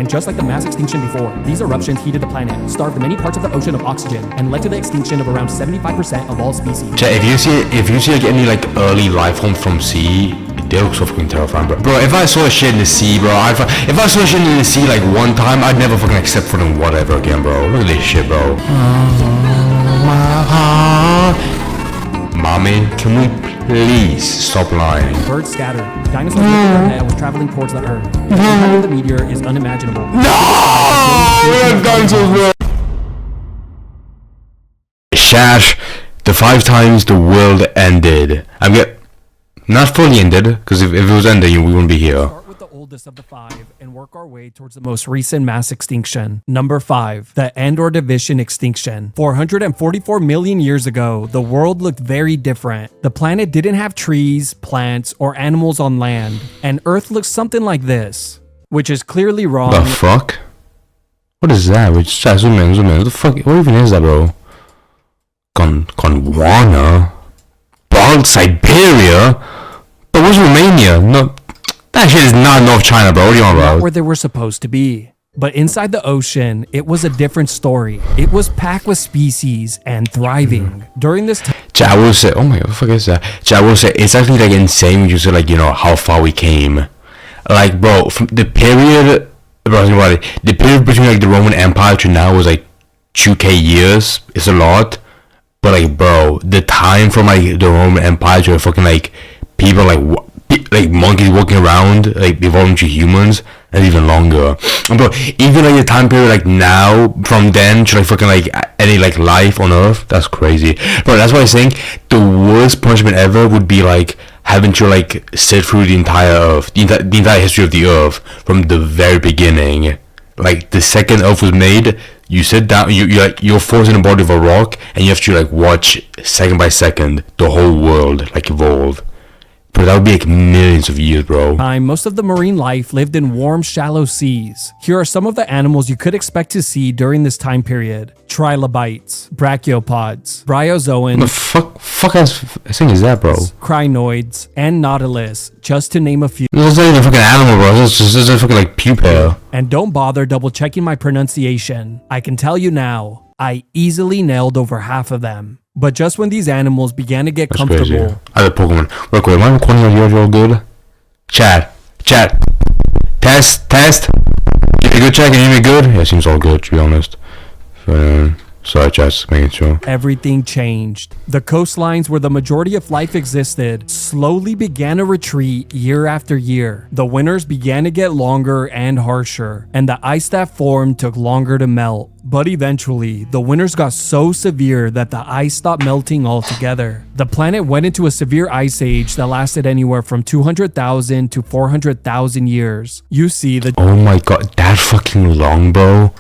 And just like the mass extinction before, these eruptions heated the planet, starved many parts of the ocean of oxygen, and led to the extinction of around 75% of all species. If you see like any like early life form from sea, they look so fucking terrifying, bro. Bro, if I saw shit in the sea, bro, if I saw shit in the sea like one time, I'd never fucking accept for them whatever again, bro. Look at this shit, bro. Mommy, can we please stop lying? Birds scattered. Dinosaurs looked ahead and was traveling towards the Earth. The impact of the meteor is unimaginable. No! Dinosaurs, bro. Shash, the 5 times the world ended. Not fully ended, because if it was ended, we wouldn't be here. Start with the oldest of the 5 and work our way towards the most recent mass extinction. Number 5, the Andor-Division extinction. 444 million years ago, the world looked very different. The planet didn't have trees, plants, or animals on land, and Earth looked something like this, which is clearly wrong. The fuck? What is that? Zoom in. What the fuck? What even is that, bro? Gondwana? Bald Siberia? But what's Romania? No, that shit is not North China, bro. What do you want, bro? Not where they were supposed to be. But inside the ocean, it was a different story. It was packed with species and thriving. During this time, I will say, oh my god, what the fuck is that? I will say, it's actually like insane when you say like, how far we came. Like, bro, from the period, the period between like the Roman Empire to now was like 2k years. It's a lot. But like, bro, the time from like the Roman Empire to fucking like people like monkeys walking around, like evolving to humans, and even longer. And bro, even like the time period like now from then to like fucking like any like life on Earth, that's crazy. Bro, that's why I think the worst punishment ever would be like having to like sit through the entire Earth, the entire history of the Earth from the very beginning. Like the second Earth was made, you sit down, you're forced in the body of a rock, and you have to like watch second by second the whole world like evolve. But that would be like millions of years, bro. Most of the marine life lived in warm, shallow seas. Here are some of the animals you could expect to see during this time period. Trilobites, brachiopods, bryozoans, What the fuck ass thing is that, bro? crinoids, and nautilus, just to name a few. This is not even a fucking animal, bro. This is fucking like pupa. And don't bother double checking my pronunciation. I can tell you now, I easily nailed over half of them. But just when these animals began to get That's comfortable. crazy. I have a Pokemon. Real quick, am I recording on yours real good? Chat. Test. Give me a good check, can you hear me good? Yeah, it seems all good, to be honest. Sorry, chat, just making sure. Everything changed. The coastlines where the majority of life existed slowly began to retreat year after year. The winters began to get longer and harsher, and the ice that formed took longer to melt. But eventually, the winters got so severe that the ice stopped melting altogether. The planet went into a severe ice age that lasted anywhere from 200,000 to 400,000 years. You see the Oh my god, that fucking long, bro.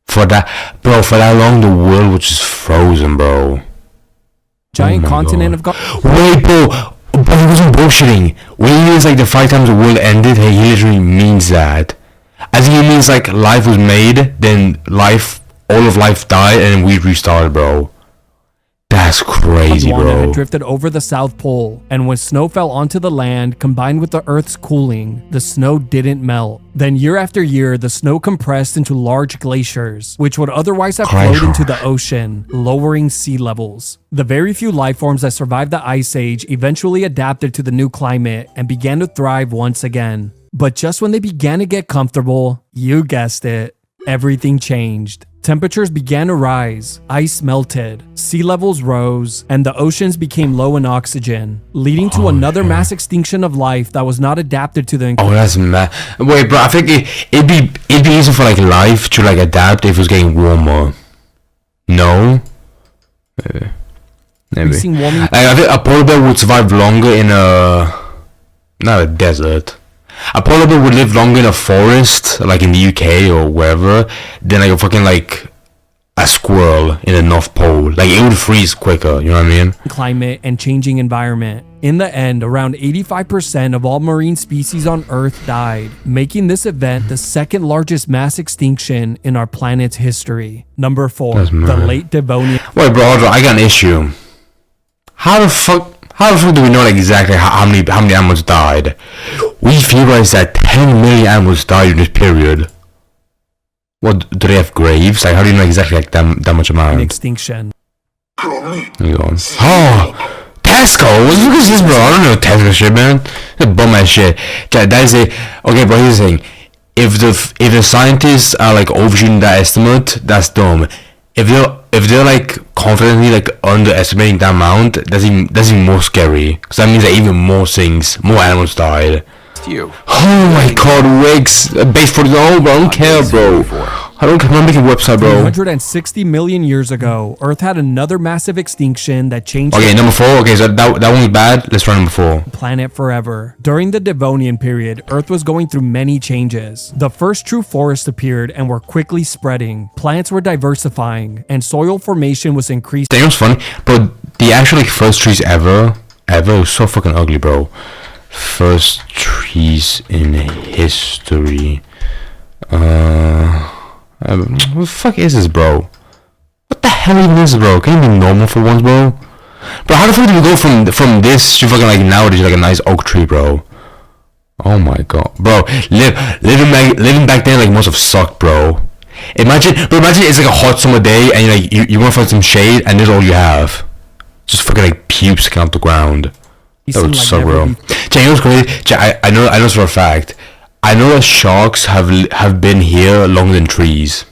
For that long, the world was just frozen, bro. giant my continent God. of Wait, bro, he wasn't bullshitting. When he means like the 5 times the world ended, he literally means that. As he means like life was made, then all of life died, and we restarted, bro. That's crazy, Gondwana bro. had drifted over the South Pole, and when snow fell onto the land combined with the Earth's cooling, the snow didn't melt. Then year after year, the snow compressed into large glaciers, which would otherwise have flowed into the ocean, lowering sea levels. The very few life forms that survived the Ice Age eventually adapted to the new climate and began to thrive once again. But just when they began to get comfortable, you guessed it, everything changed. Temperatures began to rise, ice melted, sea levels rose, and the oceans became low in oxygen, leading to another mass extinction of life that was not adapted to the Oh, that's mad. Wait, bro, I think it'd be easy for like life to like adapt if it was getting warmer. No? Maybe. increasing warming. I think a polar bear would survive longer in not a desert. A polar bear would live longer in a forest, like in the UK or wherever, than like a fucking like a squirrel in the North Pole. Like it would freeze quicker, you know what I mean? Climate and changing environment. In the end, around 85% of all marine species on Earth died, making this event the second largest mass extinction in our planet's history. Number 4, the late Devonian. Wait, bro, I got an issue. How the fuck do we know like exactly how many animals died? We theorized that 10 million animals died in this period. What do they have graves? Like how do you know exactly like that much in amount? extinction. You go. Oh, Tesco. What is this, bro? I don't know Tesco shit, man. That's bum ass shit. That is a okay, bro. Here's the thing. If the scientists are like overshooting that estimate, that's dumb. If they're like confidently like underestimating that amount, that's even more scary. Because that means that even more animals died. You. Oh my god, Wix, base for the bro. I don't care, bro. I don't care. I'm making a website, bro. 160 million years ago, Earth had another massive extinction that changed Okay, number 4. Okay, so that one is bad. Let's try number 4. the planet forever. During the Devonian period, Earth was going through many changes. The first true forests appeared and were quickly spreading. Plants were diversifying, and soil formation was increasing. You know what's funny, bro? The actual like first trees ever was so fucking ugly, bro. First trees in history. What the fuck is this, bro? What the hell even is this, bro? Can you be normal for once, bro? Bro, how the fuck did we go from this to fucking like now to like a nice oak tree, bro? Oh my god, bro. Living back then like must have sucked, bro. Imagine it's like a hot summer day and you want to find some shade and this is all you have. Just fucking like pubes coming off the ground. That would suck, bro. Jay, you know what's crazy? Jay, I know this for a fact. I know that sharks have been here longer than trees.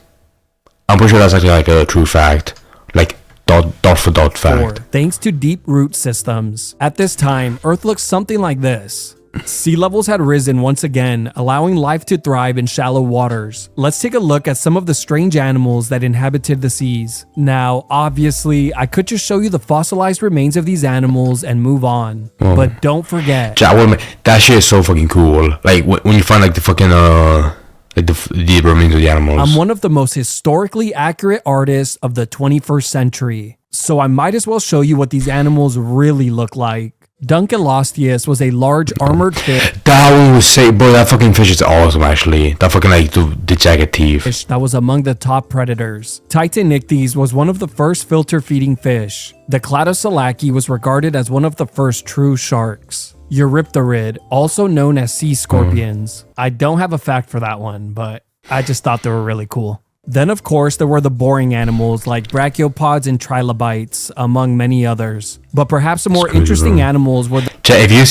I'm pretty sure that's actually like a true fact. Like dot for dot fact. Thanks to deep root systems. At this time, Earth looks something like this. Sea levels had risen once again, allowing life to thrive in shallow waters. Let's take a look at some of the strange animals that inhabited the seas. Now, obviously, I could just show you the fossilized remains of these animals and move on. But don't forget. That shit is so fucking cool. Like when you find like the fucking like the remains of the animals. I'm one of the most historically accurate artists of the 21st century, so I might as well show you what these animals really look like. Dunkleosteus was a large armored fish. That one was sick, bro. That fucking fish is awesome, actually. That fucking like the jagged teeth. That was among the top predators. Titanichthys was one of the first filter-feeding fish. The Cladosalaki was regarded as one of the first true sharks. Eurypterid, also known as sea scorpions. I don't have a fact for that one, but I just thought they were really cool. Then, of course, there were the boring animals like brachiopods and trilobites, among many others. But perhaps the more interesting animals were if you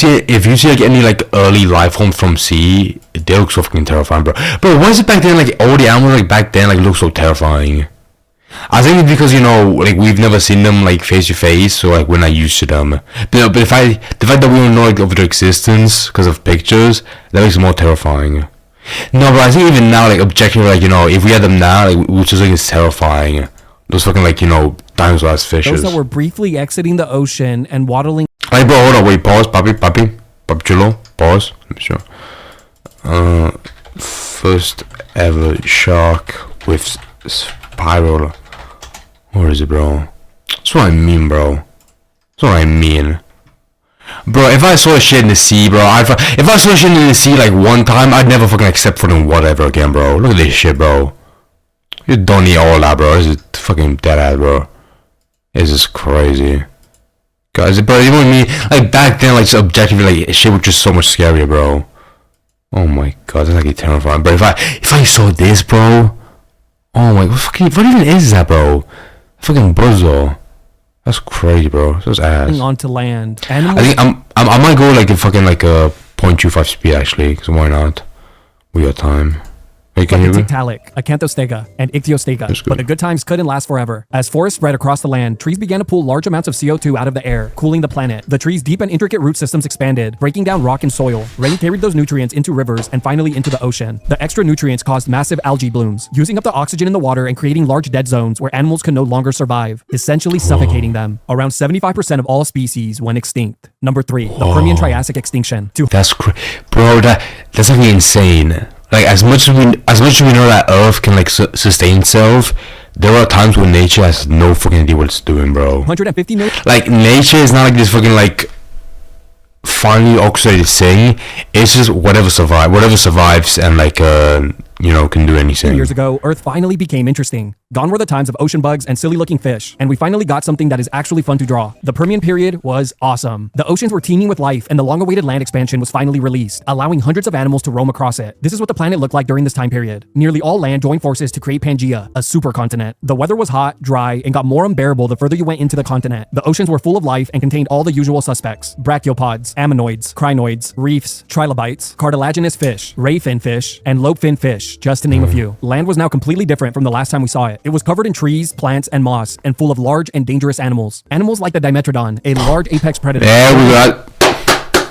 see like any like early life forms from sea, they look so fucking terrifying, bro. Bro, why is it back then like all the animals like back then like look so terrifying? I think it's because like we've never seen them like face to face, so like we're not used to them. But the fact that we don't know like of their existence because of pictures, that makes it more terrifying. No, but I think even now, like, objectively, like, if we had them now, like, we just think it's terrifying. Those fucking, like, dinosaur-ass fishes. Those that were briefly exiting the ocean and waddling. Like, bro, hold on, wait, pause, papi chulo, pause. Sure. First ever shark with spiral. What is it, bro? That's what I mean, bro. That's what I mean. Bro, if I saw shit in the sea, bro, if I saw shit in the sea like one time, I'd never fucking accept fucking whatever again, bro. Look at this shit, bro. You don't need all that, bro. This is fucking dead ass, bro. This is crazy. Guys, bro, you know what I mean? Like back then, like objectively, like shit was just so much scarier, bro. Oh my god, that's like terrifying. But if I saw this, bro, oh my, what even is that, bro? Fucking buzzo. That's crazy, bro. That's ass. Onto land. I think I might go like a fucking like a 0.25 speed actually, because why not? We got time. Hey, can you hear me? Tiktaalik, Acanthostega, and Ichthyostega. But the good times couldn't last forever. As forests spread across the land, trees began to pull large amounts of CO2 out of the air, cooling the planet. The trees' deep and intricate root systems expanded, breaking down rock and soil. Rain carried those nutrients into rivers and finally into the ocean. The extra nutrients caused massive algae blooms, using up the oxygen in the water and creating large dead zones where animals could no longer survive, essentially suffocating them. Around 75% of all species went extinct. Number 3, the Permian Triassic extinction. That's bro, that's actually insane. Like as much as we know that Earth can like sustain itself, there are times when nature has no fucking idea what it's doing, bro. 150 million. Like nature is not like this fucking like finely orchestrated thing. It's just whatever survives and like can do anything. Years ago, Earth finally became interesting. Gone were the times of ocean bugs and silly looking fish, and we finally got something that is actually fun to draw. The Permian period was awesome. The oceans were teeming with life, and the long awaited land expansion was finally released, allowing hundreds of animals to roam across it. This is what the planet looked like during this time period. Nearly all land joined forces to create Pangaea, a supercontinent. The weather was hot, dry, and got more unbearable the further you went into the continent. The oceans were full of life and contained all the usual suspects: brachiopods, ammonoids, crinoids, reefs, trilobites, cartilaginous fish, ray fin fish, and lobe fin fish, just to name a few. Land was now completely different from the last time we saw it. It was covered in trees, plants, and moss, and full of large and dangerous animals. Animals like the Dimetrodon, a large apex predator. There we go.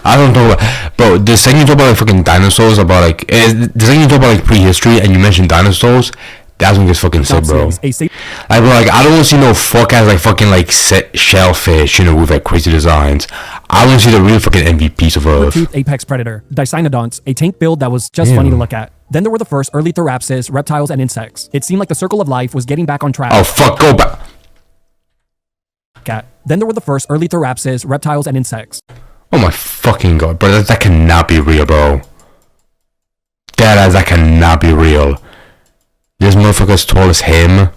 I don't know, bro. The second you talk about like fucking dinosaurs, the second you talk about like prehistory, and you mentioned dinosaurs, that's when it gets fucking sick, bro. I don't want to see no fuck ass like fucking like shellfish, with like crazy designs. I want to see the real fucking MVPs of Earth. Toothed apex predator, Dicynodonts, a tank build that was just funny to look at. Then there were the first early therapsids, reptiles, and insects. It seemed like the circle of life was getting back on track. Oh fuck, go back. Then there were the first early therapsids, reptiles, and insects. Oh my fucking god, bro, that cannot be real, bro. That cannot be real. This motherfucker as tall as him.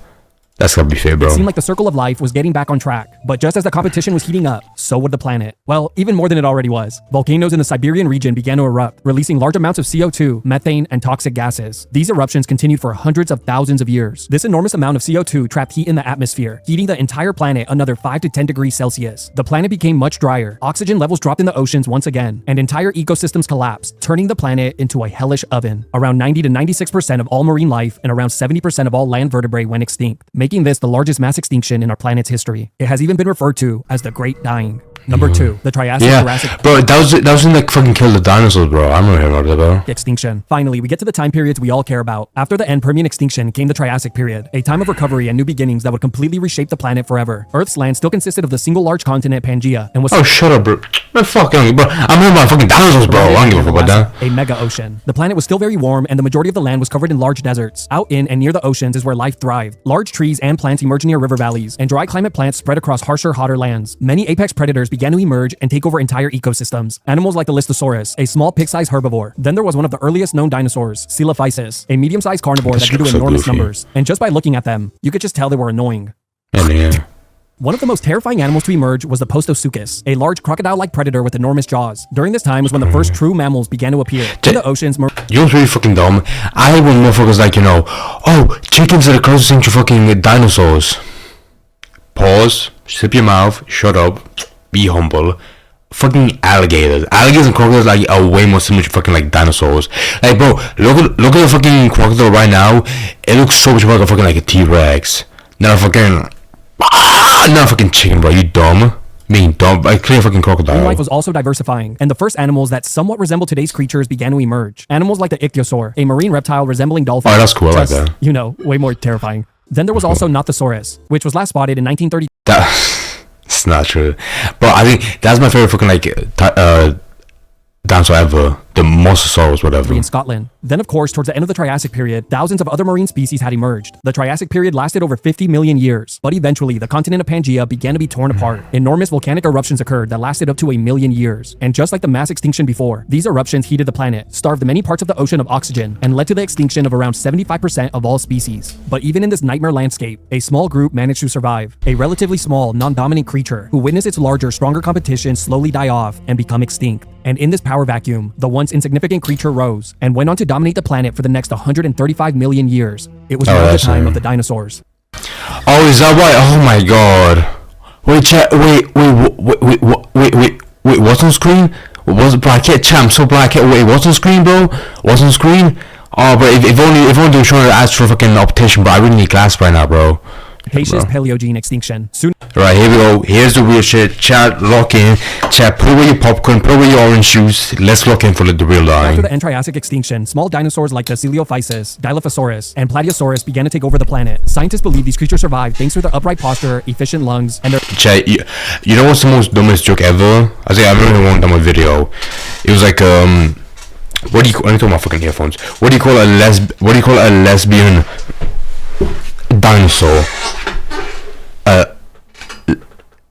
That's gotta be fair, bro. It seemed like the circle of life was getting back on track, but just as the competition was heating up, so would the planet. Well, even more than it already was. Volcanoes in the Siberian region began to erupt, releasing large amounts of CO2, methane, and toxic gases. These eruptions continued for hundreds of thousands of years. This enormous amount of CO2 trapped heat in the atmosphere, heating the entire planet another 5 to 10 degrees Celsius. The planet became much drier, oxygen levels dropped in the oceans once again, and entire ecosystems collapsed, turning the planet into a hellish oven. Around 90 to 96% of all marine life and around 70% of all land vertebrae went extinct, making this the largest mass extinction in our planet's history. It has even been referred to as the Great Dying. Number 2, the Triassic-Jurassic. Bro, that was when they fucking killed the dinosaurs, bro. I remember hearing about that, bro. Extinction. Finally, we get to the time periods we all care about. After the end Permian extinction came the Triassic period, a time of recovery and new beginnings that would completely reshape the planet forever. Earth's land still consisted of the single large continent Pangaea and was— Oh, shut up, bro. Man, fuck, bro. I'm hearing about fucking dinosaurs, bro. I don't give a fuck about that. A mega ocean. The planet was still very warm, and the majority of the land was covered in large deserts. Out in and near the oceans is where life thrived. Large trees and plants emerged near river valleys, and dry climate plants spread across harsher, hotter lands. Many apex predators began to emerge and take over entire ecosystems. Animals like the Listosaurus, a small pig-sized herbivore. Then there was one of the earliest known dinosaurs, Coelophysis, a medium-sized carnivore that grew to enormous numbers. And just by looking at them, you could just tell they were annoying. Yeah. One of the most terrifying animals to emerge was the Postosuchus, a large crocodile-like predator with enormous jaws. During this time was when the first true mammals began to appear. In the oceans, you know what's really fucking dumb? I hate when motherfuckers like, oh, chickens are the closest thing to fucking dinosaurs. Pause, sip your mouth, shut up, be humble. Fucking alligators and crocodiles are way more similar to fucking like dinosaurs. Like, bro, look at the fucking crocodile right now. It looks so much more like a fucking like a T-Rex. Not a fucking chicken, bro. You dumb. Being dumb. Like, clear fucking crocodile. Life was also diversifying, and the first animals that somewhat resemble today's creatures began to emerge. Animals like the ichthyosaur, a marine reptile resembling dolphins. Oh, that's cool. I like that. Way more terrifying. Then there was also Nothosaurus, which was last spotted in 1930. It's not true, but I think that's my favorite fucking like dinosaur ever. The Mosasaurus, whatever. In Scotland. Then, of course, towards the end of the Triassic period, thousands of other marine species had emerged. The Triassic period lasted over 50 million years, but eventually, the continent of Pangaea began to be torn apart. Enormous volcanic eruptions occurred that lasted up to 1 million years. And just like the mass extinction before, these eruptions heated the planet, starved many parts of the ocean of oxygen, and led to the extinction of around 75% of all species. But even in this nightmare landscape, a small group managed to survive. A relatively small, non-dominant creature who witnessed its larger, stronger competition slowly die off and become extinct. And in this power vacuum, the once insignificant creature rose and went on to dominate the planet for the next 135 million years. It was now the time of the dinosaurs. Oh, is that why? Oh my god. Wait, what's on screen? I'm so black. Wait, what's on screen, bro? What's on screen? Oh, bro, if only they were showing ads for fucking optician, bro. I really need glasses right now, bro. Cretaceous Paleogene extinction. Soon. Right, here we go. Here's the real shit. Chat, lock in. Chat, put away your popcorn, put away your orange juice. Let's lock in for the real line. After the end Triassic extinction, small dinosaurs like the Coelophysis, Dilophosaurus, and Plateosaurus began to take over the planet. Scientists believe these creatures survived thanks to their upright posture, efficient lungs, and their— Chat, you know what's the most dumbest joke ever? I remember one time a video. It was like, what do you call— let me take my fucking earphones. What do you call a lesbian dinosaur?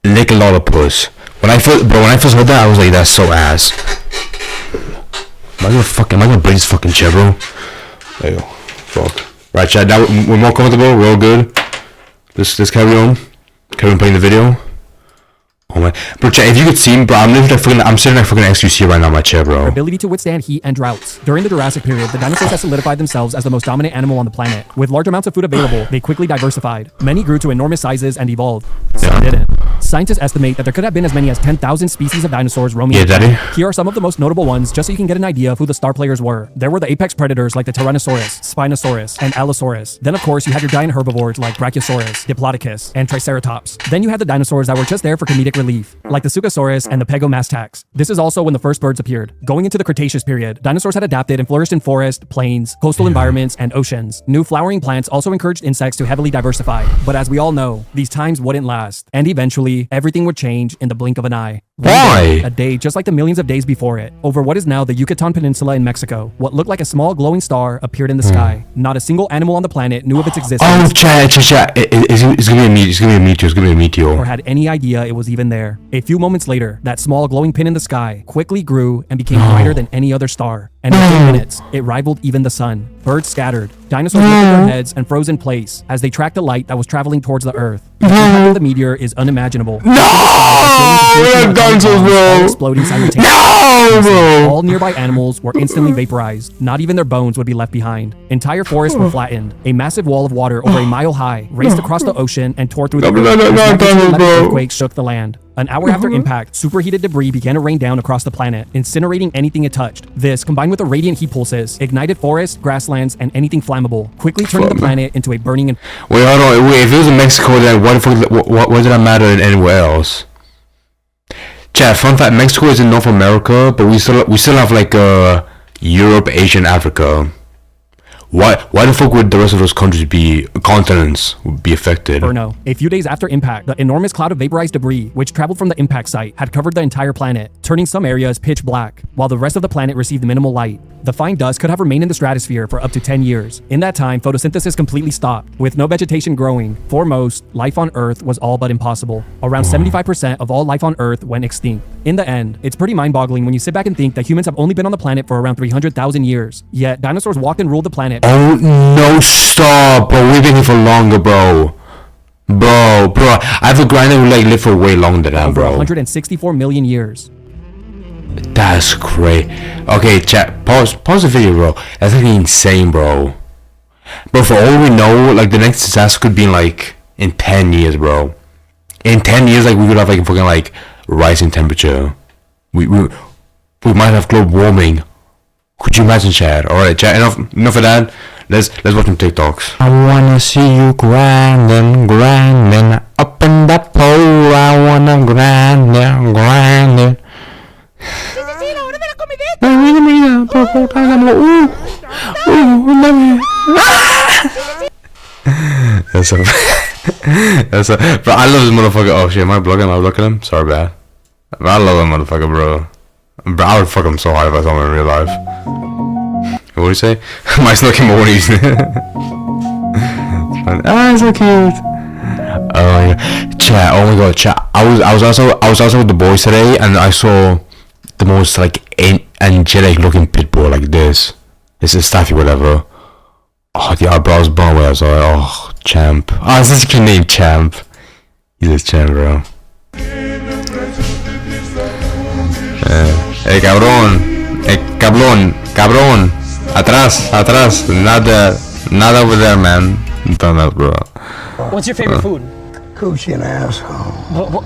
Lick a lollipus. When I first heard that, I was like, that's so ass. Am I gonna break this fucking chair, bro? There you go. Fuck. Right, chat. Now we're more comfortable. We're all good. Let's carry on. Carry on playing the video. Oh my, bro, chat, if you could see me, bro, I'm sitting like fucking XQC right now in my chair, bro. Ability to withstand heat and droughts. During the Jurassic period, the dinosaurs had solidified themselves as the most dominant animal on the planet. With large amounts of food available, they quickly diversified. Many grew to enormous sizes and evolved. Some didn't. Scientists estimate that there could have been as many as 10,000 species of dinosaurs roaming. Yeah, daddy. Here are some of the most notable ones, just so you can get an idea of who the star players were. There were the apex predators like the Tyrannosaurus, Spinosaurus, and Allosaurus. Then, of course, you had your giant herbivores like Brachiosaurus, Diplodocus, and Triceratops. Then you had the dinosaurs that were just there for comedic relief, like the Suchosaurus and the Pegomastax. This is also when the first birds appeared. Going into the Cretaceous period, dinosaurs had adapted and flourished in forest, plains, coastal environments, and oceans. New flowering plants also encouraged insects to heavily diversify. But as we all know, these times wouldn't last, and eventually, everything would change in the blink of an eye. Why? A day just like the millions of days before it. Over what is now the Yucatan Peninsula in Mexico, what looked like a small glowing star appeared in the sky. Not a single animal on the planet knew of its existence. Oh, chat. It's gonna be a meteor. It's gonna be a meteor. Or had any idea it was even there. A few moments later, that small glowing pin in the sky quickly grew and became brighter than any other star. And in a few minutes, it rivaled even the sun. Birds scattered. Dinosaurs lifted their heads and froze in place as they tracked the light that was traveling towards the Earth. The impact of the meteor is unimaginable. Dinosaurs, bro. Exploding simultaneously. No, bro. All nearby animals were instantly vaporized. Not even their bones would be left behind. Entire forests were flattened. A massive wall of water over a mile high raced across the ocean and tore through the earth. Earthquake shook the land. An hour after impact, superheated debris began to rain down across the planet, incinerating anything it touched. This, combined with the radiant heat pulses, ignited forests, grasslands, and anything flammable, quickly turning the planet into a burning. Wait, hold on. Wait, if it was in Mexico, then what did that matter in anywhere else? Chat, fun fact: Mexico is in North America, but we still have like Europe, Asia, and Africa. Why the fuck would the rest of those continents be affected? Or no. A few days after impact, the enormous cloud of vaporized debris, which traveled from the impact site, had covered the entire planet, turning some areas pitch black, while the rest of the planet received minimal light. The fine dust could have remained in the stratosphere for up to 10 years. In that time, photosynthesis completely stopped. With no vegetation growing, for most, life on Earth was all but impossible. Around 75% of all life on Earth went extinct. In the end, it's pretty mind-boggling when you sit back and think that humans have only been on the planet for around 300,000 years. Yet, dinosaurs walked and ruled the planet. Oh, no, stop, bro. We've been here for longer, bro. Bro. I have a granddad who like lived for way longer than that, over bro. 164 million years. That's great. Okay, chat. Pause the video, bro. That's like insane, bro. But for all we know, like the next disaster could be in 10 years, bro. In 10 years, like we could have like fucking like rising temperature. We might have global warming. Could you imagine, chat? All right, chat. Enough of that. Let's watch some TikToks. I wanna see you grinding up in that pole. I wanna grinding. That's a bro. I love this motherfucker. Oh shit, am I blocking him? Sorry, bad. Bro, I love that motherfucker, bro. I would fuck him so hard if I saw him in real life. What do you say? My snucky mornings. Ah, so cute. Oh yeah, chat. Oh my god, chat. I was also with the boys today, and I saw the most like angelic looking pit bull like this. It's a staffy, whatever. Oh, the eyebrows blown away. I was like, oh, champ. Oh, it's such a cute name, champ. He's a champ, bro. Hey, cabrón. Hey, cabrón. Atrás. Nada over there, man. Don't know, bro. What's your favorite food? Coochie and asshole.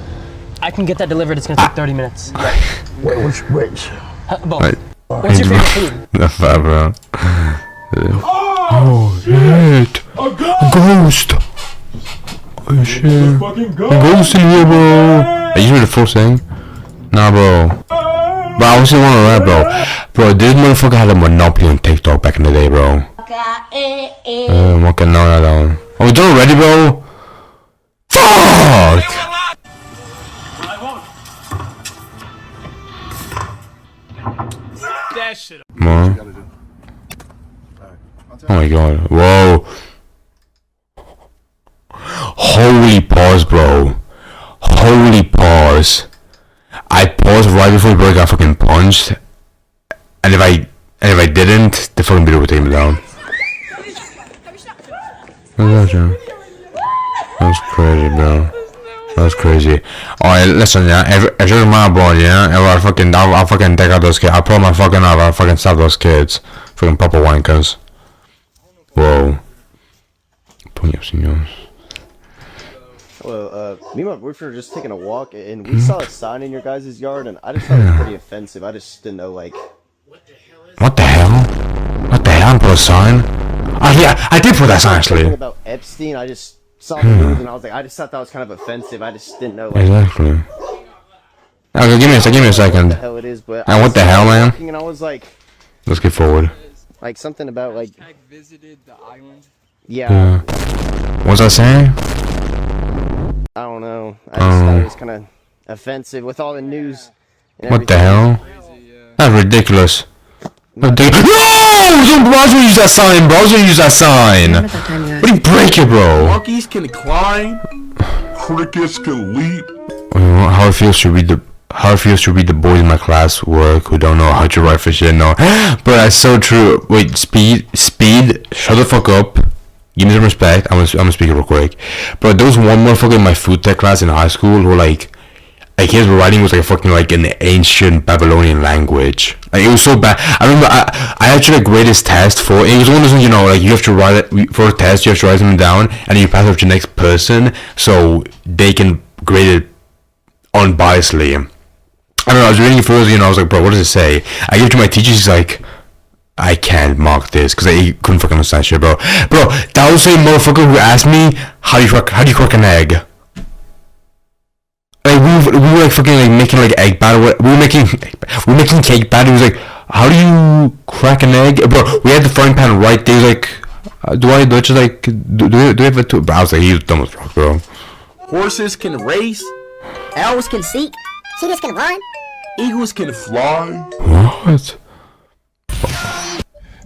I can get that delivered. It's gonna take 30 minutes. Which? Both. Right. What's your favorite food? Not bad, bro. Oh shit! A ghost! Oh shit! A ghost in here, bro! Are you hearing the full thing? Nah, bro. Bro, I was just wondering that, bro. Bro, this motherfucker had a monopoly on TikTok back in the day, bro. Okay, no. Are we done already, bro? Fuck! That shit. More. Oh my god. Whoa. Holy pause, bro. Holy pause. I paused right before the bro got fucking punched. And if I didn't, the fucking video would take me down. That's crazy, bro. That's crazy. Alright, listen, yeah. If you're my boy, yeah, I'll fucking take out those kids. I'll pull my fucking out. I'll fucking stop those kids. Fucking papa wankers. Whoa. Puño, señores. Well, me and my boyfriend were just taking a walk, and we saw a sign in your guys' yard, and I just thought it was pretty offensive. I just didn't know, like... What the hell? What the hell? Put a sign? Oh, yeah, I did put that sign, actually. Something about Epstein, I just saw the news, and I was like, I just thought that was kind of offensive. I just didn't know, like... Exactly. Okay, give me a second. What the hell it is, but... And what the hell, man? And I was like... Let's get forward. Like, something about, like... I visited the island. Yeah. What's that saying? I don't know. I just thought it was kind of offensive with all the news and What the everything. hell? That's ridiculous. No! Don't use that sign, bro. Don't use that sign. What do you break it, bro? Monkeys can climb. Crickets can leap. How it feels to read the boys in my class work who don't know how to write for shit. No, but that's so true. Wait, speed. Shut the fuck up. Give me some respect. I'm gonna speak real quick. But there was one motherfucker in my food tech class in high school who like his writing was like fucking like an ancient Babylonian language. Like it was so bad. I remember I actually like grade his test for it was one of those, you know, like you have to write it for a test. You have to write them down and you pass it to the next person so they can grade it unbiasedly. I don't know. I was reading it first, you know. I was like, bro, what does it say? I give it to my teacher. She's like, I can't mark this because I couldn't fucking understand shit, bro. Bro, that was the same motherfucker who asked me how do you crack an egg. Like we were like fucking like making like egg batter. We were making cake batter. He was like, how do you crack an egg, bro? We had the frying pan right there. He was like, do I just like do we have a two? Bro, I was like, he was dumb as fuck, bro. Horses can race. Owls can seek. Cheetahs can run. Eagles can fly. What?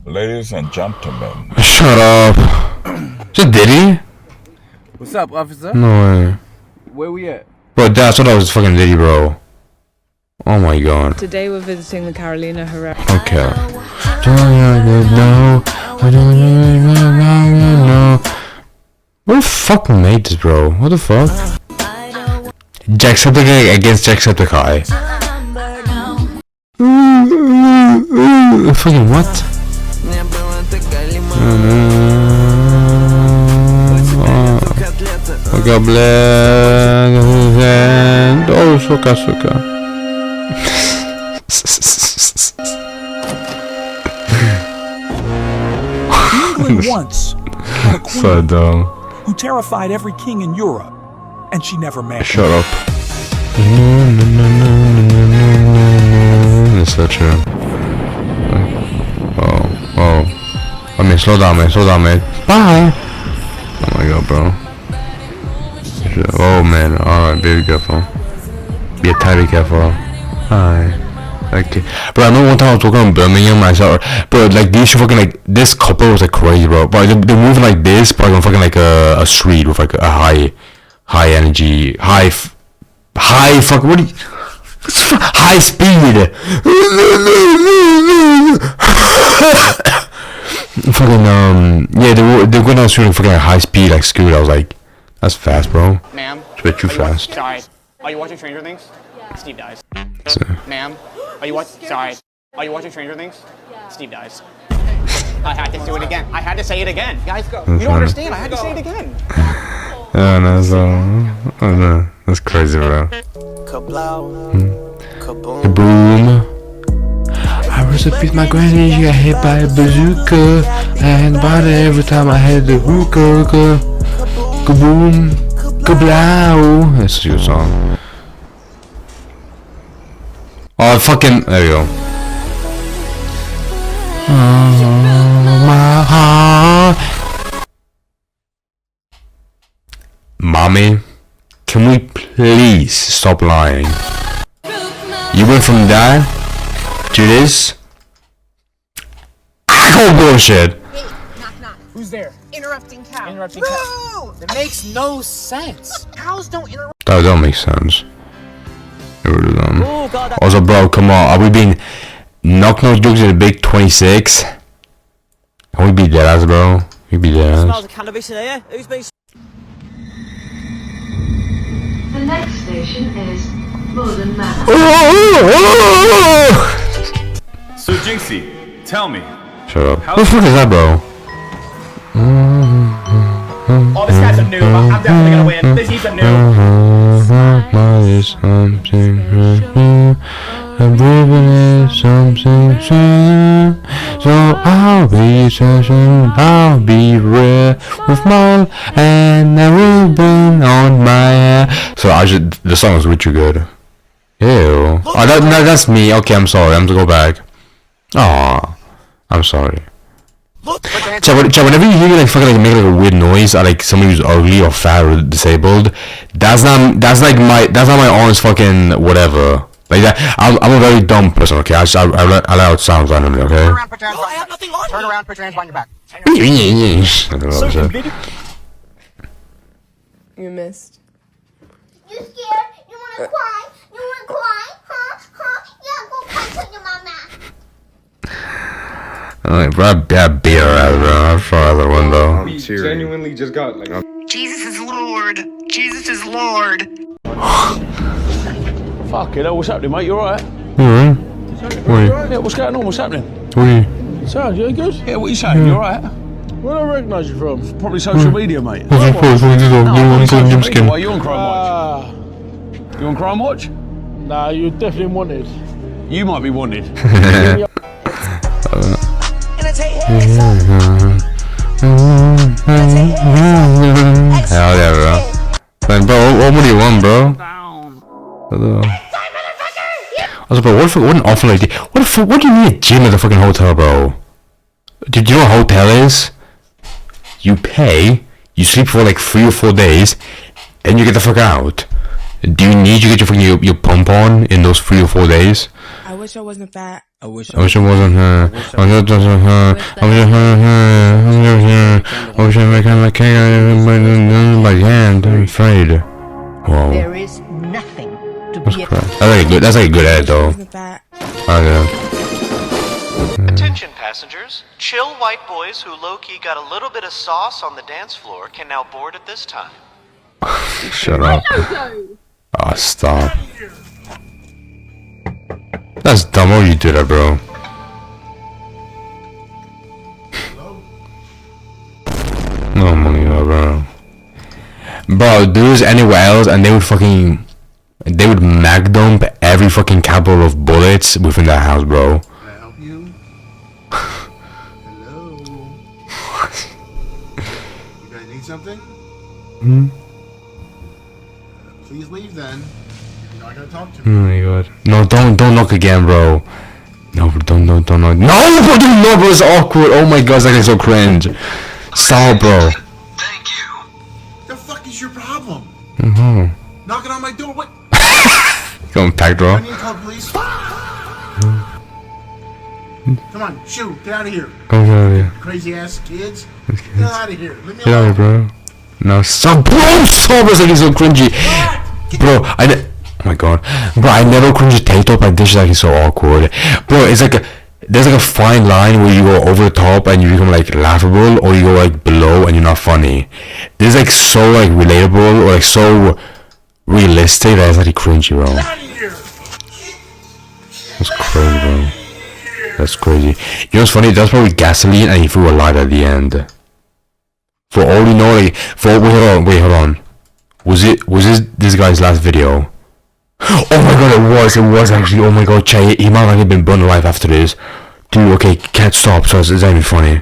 Ladies and gentlemen. Shut up. Is it Diddy? What's up, officer? No way. Where we at? Bro, that's what I was fucking Diddy, bro. Oh my god. Today we're visiting the Carolina Herrera. Okay. No. What the fuck made this, bro? What the fuck? Jacksepticeye against Jacksepticeye. Fucking what? Oh, suka. England once had a queen So dumb. who terrified every king in Europe, and she never married. Shut up. It's so true. Oh. I mean, slow down, man. Bye. Oh my god, bro. Oh man. Alright, be careful. Be entirely careful. Hi. Okay. Bro, I remember one time I was talking in Birmingham and I saw, bro, like these fucking like this couple was like crazy, bro. But they're moving like this, but like on fucking like a street with like a high energy, high fuck. What? High speed. Fucking yeah, they're going down the street fucking like high speed like scooter. I was like, that's fast, bro. Ma'am. It's a bit too fast. Sorry. Are you watching Stranger Things? Yeah. Steve dies. So, Ma'am. Are you watching? Sorry. Are you watching Stranger Things? Yeah. Steve dies. I had to do it again. I had to say it again. Guys, go. You don't understand. I had to say it again. yeah, no, that's crazy, bro. Kaboom. I was up with my granny, she got hit by a bazooka. I had about it every time I had the hookah. Kaboom. Kablow. That's a good song. Oh, fucking. There we go. My heart. Mommy, can we please stop lying? You went from that to this? I call bullshit. Hey, knock. Who's there? Interrupting cow. Interrupting cow. That makes no sense. Cows don't interrupt. That don't make sense. It really don't. Oh god. Also, bro, come on. Are we being knock jokes at a big 26? Can we be dead ass, bro? He'd be there. Smells of cannabis in here. Who's been... The next station is Bowden Manor. So Jinxie, tell me. Shut up. What the fuck is that, bro? Oh, this guy's a noob. I'm definitely gonna win. He's a noob. I'm breathing in something soon. So I'll be searching, I'll be red with mine and a ribbon on my hair. So the song is really good. Ew. Oh, that's me. Okay, I'm sorry. I'm gonna go back. Aw, I'm sorry. Whenever you hear like fucking like make like a weird noise at like somebody who's ugly or fat or disabled, that's not my honest fucking whatever. Like that, I'm a very dumb person. Okay, I let out sounds randomly. Okay. Turn around, put your hands on. I have nothing on. Turn around, put your hands on your back. You missed. You scared? You wanna cry? You wanna cry? Huh? Yeah, go cry to your mama. Alright, bro, I beat her out, bro. I'm sorry, the one though. We genuinely just got like. Jesus is Lord. Jesus is Lord. Fuck it, what's happening, mate? You alright? Alright. Yeah, what's going on? What's happening? What are you? Sound, you good? Yeah, what are you saying? You alright? Where do I recognise you from? Probably social media, mate. Why Why you on Crime Watch? You on Crime Watch? Nah, you're definitely wanted. You might be wanted. Hell yeah, bro. Like, bro, what do you want, bro? Also, bro, what an awful idea. What do you need a gym at the fucking hotel, bro? Do you know what a hotel is? You pay, you sleep for like 3 or 4 days, and you get the fuck out. Do you need to get your fucking your pump on in those 3 or 4 days? I wish I wasn't fat. I wish it wasn't her. I wish it wasn't her. I wish it wasn't her. I wish I kind of like my hand. I'm afraid. Whoa. There is nothing to That's be crap. That's like a good edit though. Okay. Attention passengers, chill white boys who low-key got a little bit of sauce on the dance floor can now board at this time. Shut up. Oh, stop. That's dumb. Why would you do that, bro? No money, bro. Bro, do this anywhere else and they would mag dump every fucking capable of bullets within that house, bro. Can I help you? Hello? You guys need something? Please leave then. You're not gonna talk to me. Oh my god. No, don't knock again, bro. No, bro, don't knock. No, bro, bro, it's awkward. Oh my god, that is so cringe. Stop, bro. Thank you. The fuck is your problem? Knocking on my door, what? Come back, bro. I need to call police. Come on, shoot, get out of here. Come out of here. Crazy ass kids. Get out of here. Leave me Get out of here, alone. bro. No, stop, bro. Stop. It's like it's so cringy. Bro, oh my god. Bro, I never cringe a TikTok like this. Is like it's so awkward. Bro, it's like there's like a fine line where you go over the top and you become like laughable, or you go like below and you're not funny. This is like so like relatable or like so realistic that it's like cringy, bro. That's crazy, bro. That's crazy. You know what's funny? That's probably gasoline and he threw a light at the end. For all we know, like, wait, hold on. Was this guy's last video? Oh my god, it was actually. Oh my god, Che, he might have been burned alive after this. Dude, okay, can't stop, so it's not even funny.